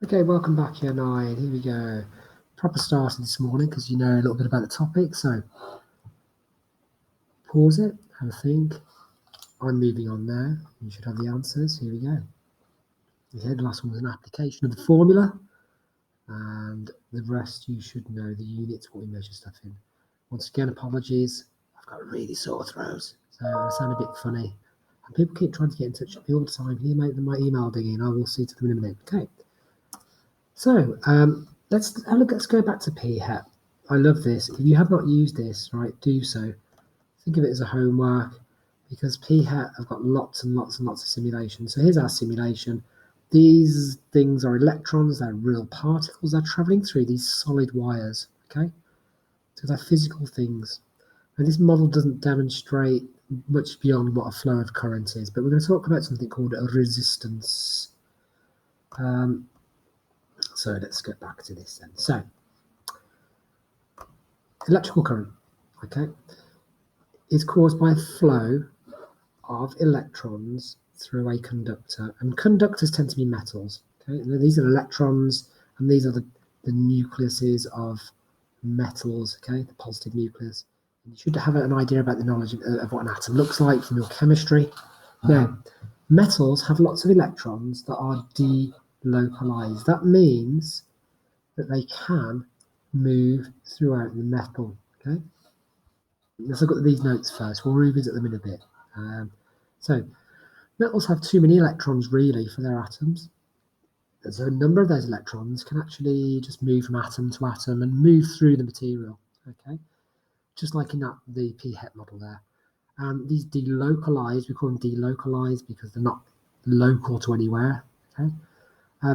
Okay, welcome back, year 9. Here we go. Proper started this morning because you know a little bit about the topic. So pause it, have a think. I'm moving on now. You should have the answers. Here we go. Okay, the last one was an application of the formula, and the rest you should know the units, what we measure stuff in. Once again, apologies. I've got really sore throat, so I sound a bit funny. And people keep trying to get in touch with me all the time. Can you make them my email digging? I will see to them in a minute. Okay. So let's go back to PHET. I love this. If you have not used this, right, do so. Think of it as a homework because PHET have got lots and lots and lots of simulations. So here's our simulation. These things are electrons, they're real particles, they're traveling through these solid wires, okay? So they're physical things. And this model doesn't demonstrate much beyond what a flow of current is, but we're going to talk about something called a resistance. So let's get back to this then. So electrical current, okay, is caused by a flow of electrons through a conductor, and conductors tend to be metals. Okay, and these are electrons, and these are the nucleuses of metals. Okay, the positive nucleus. And you should have an idea about the knowledge of what an atom looks like from your chemistry. Now, metals have lots of electrons that are delocalized. That means that they can move throughout the metal. Okay, let's look at these notes first. We'll revisit them in a bit. So metals have too many electrons really for their atoms. And so a number of those electrons can actually just move from atom to atom and move through the material. Okay, just like in the PHET model there. These delocalized, we call them delocalized because they're not local to anywhere. Okay,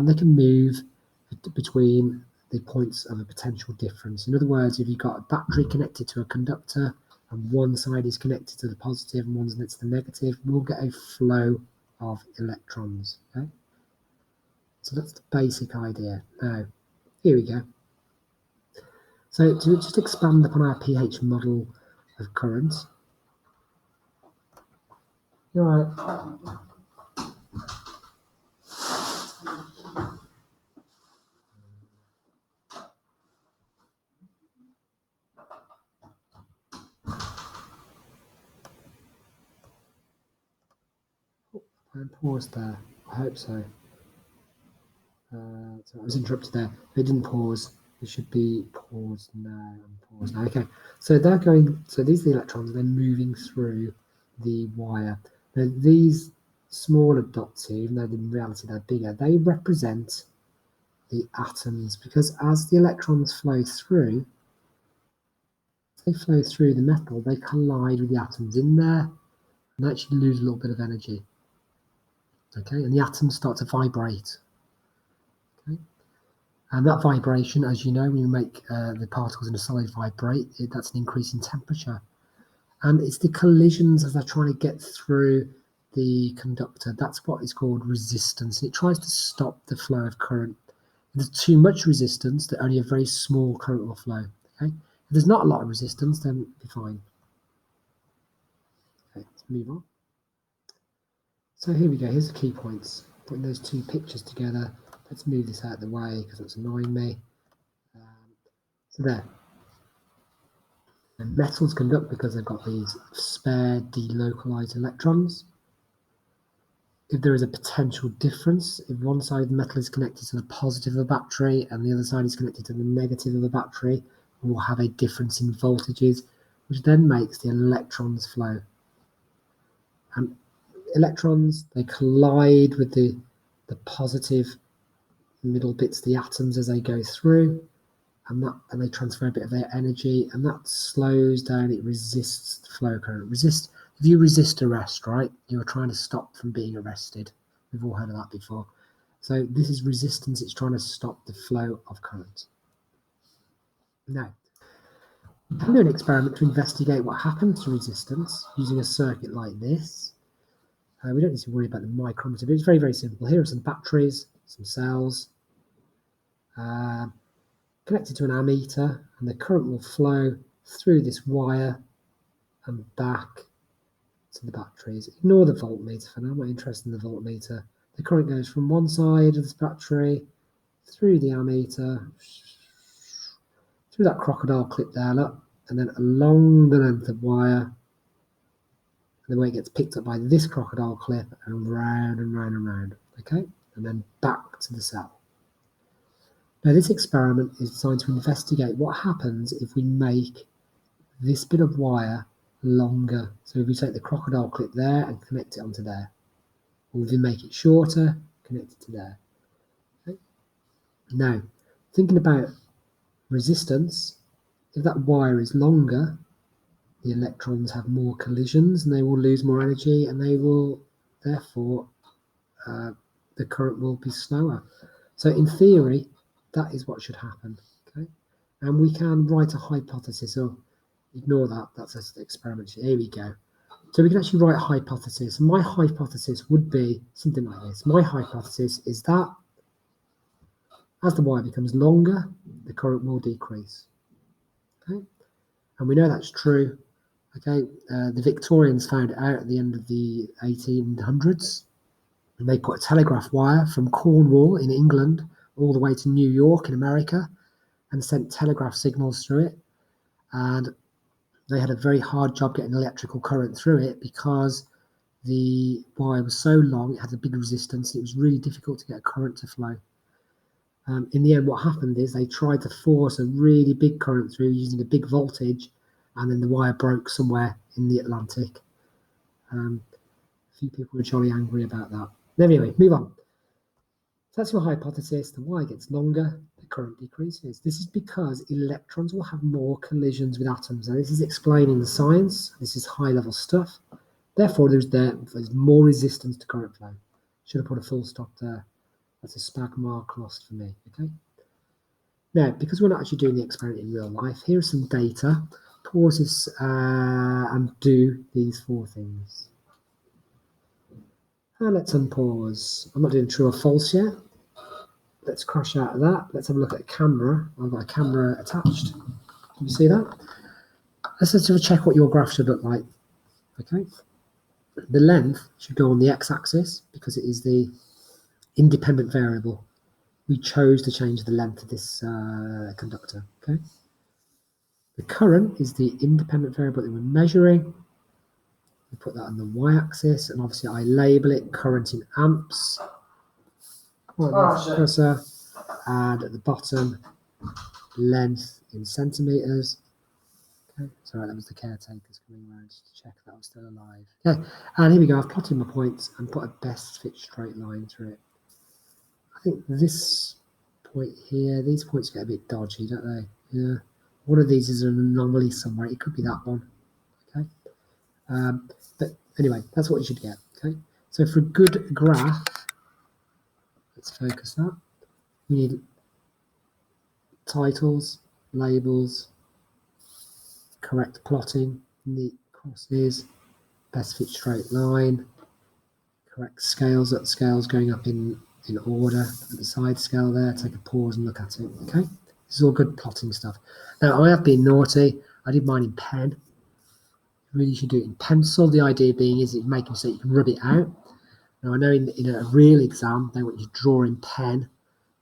they can move between the points of a potential difference. In other words, if you've got a battery connected to a conductor and one side is connected to the positive and one's connected to the negative, we'll get a flow of electrons. Okay, so that's the basic idea. Now, here we go. So to just expand upon our pH model of current, you're right. And pause there. I hope so. So I was interrupted there. It didn't pause. It should be paused now and pause now. Okay. So they're going. So these are the electrons. They're moving through the wire. Now these smaller dots here, even though in reality they're bigger, they represent the atoms because as the electrons flow through, they flow through the metal. They collide with the atoms in there, and actually lose a little bit of energy. Okay, and the atoms start to vibrate. Okay. And that vibration, as you know, when you make the particles in a solid vibrate, that's an increase in temperature. And it's the collisions as they're trying to get through the conductor. That's what is called resistance. It tries to stop the flow of current. If there's too much resistance, that only a very small current will flow. Okay? If there's not a lot of resistance, then it'll be fine. Okay, let's move on. So here we go. Here's the key points. Putting those two pictures together. Let's move this out of the way because it's annoying me. So there. And metals conduct because they've got these spare delocalized electrons. If there is a potential difference, if one side of the metal is connected to the positive of the battery and the other side is connected to the negative of the battery, we'll have a difference in voltages, which then makes the electrons flow. And electrons, they collide with the positive middle bits, the atoms as they go through, and they transfer a bit of their energy, and that slows down, it resists the flow current. If you resist arrest, right, you are trying to stop from being arrested. We've all heard of that before. So this is resistance, it's trying to stop the flow of current. Now, we can do an experiment to investigate what happens to resistance using a circuit like this. We don't need to worry about the micrometer, but it's very, very simple. Here are some batteries, some cells, connected to an ammeter, and the current will flow through this wire and back to the batteries. Ignore the voltmeter for now, I'm not interested in the voltmeter. The current goes from one side of this battery through the ammeter, through that crocodile clip there, look, and then along the length of wire, the way it gets picked up by this crocodile clip and round and round and round, okay? And then back to the cell. Now this experiment is designed to investigate what happens if we make this bit of wire longer. So if we take the crocodile clip there and connect it onto there, or if we make it shorter, connect it to there. Okay? Now, thinking about resistance, if that wire is longer, the electrons have more collisions and they will lose more energy, and they will, therefore, the current will be slower. So in theory, that is what should happen. Okay, and we can write a hypothesis, or ignore that, that's an experiment. Here we go. So we can actually write a hypothesis. My hypothesis would be something like this. My hypothesis is that as the wire becomes longer, the current will decrease. Okay, and we know that's true. Okay, the Victorians found it out at the end of the 1800s, and they put a telegraph wire from Cornwall in England all the way to New York in America and sent telegraph signals through it. And they had a very hard job getting electrical current through it because the wire was so long, it had a big resistance, it was really difficult to get a current to flow. In the end, what happened is they tried to force a really big current through using a big voltage, and then the wire broke somewhere in the Atlantic. A few people were jolly angry about that. Anyway, move on. So that's your hypothesis. The wire gets longer, the current decreases. This is because electrons will have more collisions with atoms. Now, this is explaining the science. This is high-level stuff. Therefore, there's more resistance to current flow. Should have put a full stop there. That's a spag mark lost for me. Okay. Now, because we're not actually doing the experiment in real life, here are some data. Pause this and do these 4 things. And let's unpause. I'm not doing true or false yet. Let's crash out of that. Let's have a look at a camera. I've got a camera attached. Can you see that? Let's just have a check what your graph should look like. Okay. The length should go on the x-axis because it is the independent variable. We chose to change the length of this conductor. Okay. The current is the independent variable that we're measuring. We put that on the y-axis, and obviously I label it current in amps. Cursor, and at the bottom, length in centimeters. Okay, sorry, that was the caretakers coming around to check that I was still alive. Okay, and here we go. I've plotted my points and put a best fit straight line through it. I think this point here, these points get a bit dodgy, don't they? Yeah. One of these is an anomaly somewhere. It could be that one. Okay. But anyway, that's what you should get. Okay. So for a good graph, let's focus that. We need titles, labels, correct plotting, neat crosses, best fit straight line, correct scales. That scales going up in order at the side scale there. Take a pause and look at it. Okay. This is all good plotting stuff. Now, I have been naughty. I did mine in pen. You really should do it in pencil. The idea being is that you make it so you can rub it out. Now, I know in a real exam, they want you to draw in pen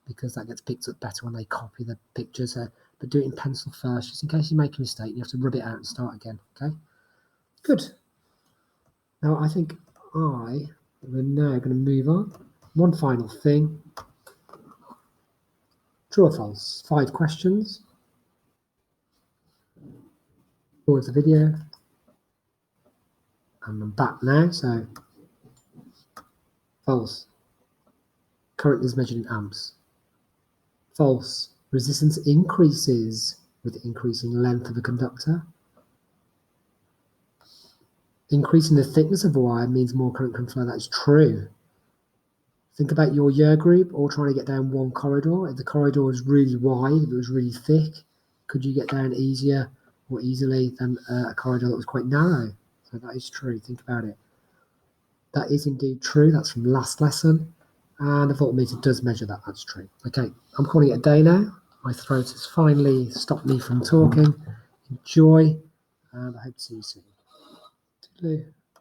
because that gets picked up better when they copy the pictures. But do it in pencil first, just in case you make a mistake. You have to rub it out and start again. Okay? Good. Now, I think we're now going to move on. One final thing. True or false? 5 questions. Pause the video. And I'm back now, so false. Current is measured in amps. False. Resistance increases with increasing length of a conductor. Increasing the thickness of a wire means more current can flow. That's true. Think about your year group all trying to get down one corridor. If the corridor is really wide, if it was really thick, could you get down easier or easily than a corridor that was quite narrow? So that is true. Think about it. That is indeed true. That's from last lesson. And the voltmeter does measure that. That's true. Okay, I'm calling it a day now. My throat has finally stopped me from talking. Enjoy, and I hope to see you soon. Toodaloo.